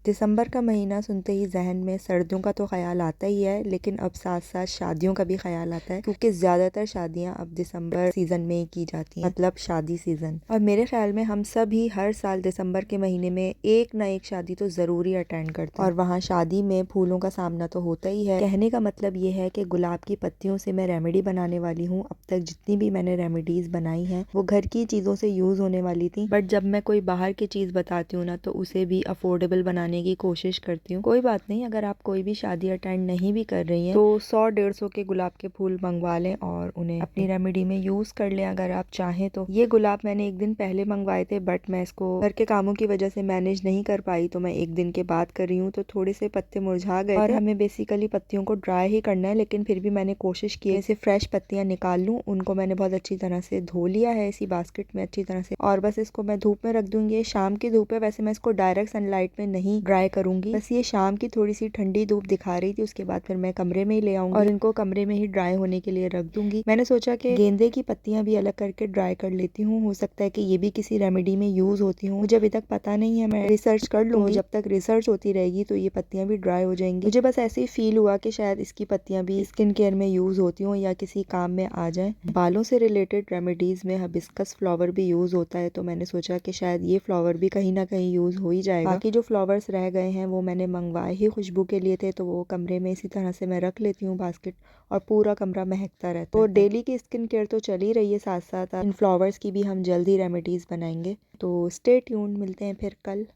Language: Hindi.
दिसंबर का महीना सुनते ही जहन में सर्दियों का तो ख्याल आता ही है, लेकिन अब साथ साथ शादियों का भी ख्याल आता है क्योंकि ज्यादातर शादियां अब दिसंबर सीजन में ही की जाती हैं, मतलब शादी सीजन। और मेरे ख्याल में हम सब ही हर साल दिसंबर के महीने में एक ना एक शादी तो जरूरी अटेंड करते हैं। और वहाँ शादी में फूलों का सामना तो होता ही है। कहने का मतलब ये है कि गुलाब की पत्तियों से मैं रेमेडी बनाने वाली हूँ। अब तक जितनी भी मैंने रेमेडीज बनाई हैं वो घर की चीजों से यूज होने वाली थी, बट जब मैं कोई बाहर की चीज बताती हूँ ना तो उसे भी अफोर्डेबल बनाने की कोशिश करती हूँ। कोई बात नहीं, अगर आप कोई भी शादी अटेंड नहीं भी कर रही हैं तो 100-150 के गुलाब के फूल मंगवा लें और उन्हें अपनी रेमेडी में यूज कर लें अगर आप चाहें तो। ये गुलाब मैंने एक दिन पहले मंगवाए थे, बट मैं इसको घर के कामों की वजह से मैनेज नहीं कर पाई, तो मैं एक दिन के बाद कर रही हूँ। तो थोड़े से पत्ते मुरझा गए और हमें बेसिकली पत्तियों को ड्राई ही करना है, लेकिन फिर भी मैंने कोशिश की है इसे फ्रेश पत्तियां निकाल लूँ। उनको मैंने बहुत अच्छी तरह से धो लिया है इसी बास्केट में अच्छी तरह से, और बस इसको मैं धूप में रख दूंगी। शाम की धूप है, वैसे मैं इसको डायरेक्ट सनलाइट में नहीं ड्राई करूंगी, बस ये शाम की थोड़ी सी ठंडी धूप दिखा रही थी। उसके बाद फिर मैं कमरे में ही ले आऊंगी और इनको कमरे में ही ड्राई होने के लिए रख दूंगी। मैंने सोचा कि गेंदे की पत्तियां भी अलग करके ड्राई कर लेती हूँ, हो सकता है कि ये भी किसी रेमेडी में यूज होती हूँ, मुझे अभी तक पता नहीं है, मैं रिसर्च कर लूंगी। जब तक रिसर्च होती रहेगी तो ये पत्तियां भी ड्राई हो जाएंगी। मुझे बस ऐसे ही फील हुआ कि शायद इसकी पत्तियां भी स्किन केयर में यूज होती हूँ या किसी काम में आ जाए। बालों से रिलेटेड रेमेडीज में हिबिस्कस फ्लावर भी यूज होता है, तो मैंने सोचा कि शायद ये फ्लावर भी कहीं ना कहीं यूज हो ही जाएगा। बाकी जो फ्लावर्स रह गए हैं वो मैंने मंगवाए ही खुशबू के लिए थे, तो वो कमरे में इसी तरह से मैं रख लेती हूँ बास्केट, और पूरा कमरा महकता रहता है। तो डेली की स्किन केयर तो चल ही रही है, साथ साथ इन फ्लावर्स की भी हम जल्दी रेमेडीज बनाएंगे। तो स्टे ट्यून्ड, मिलते हैं फिर कल।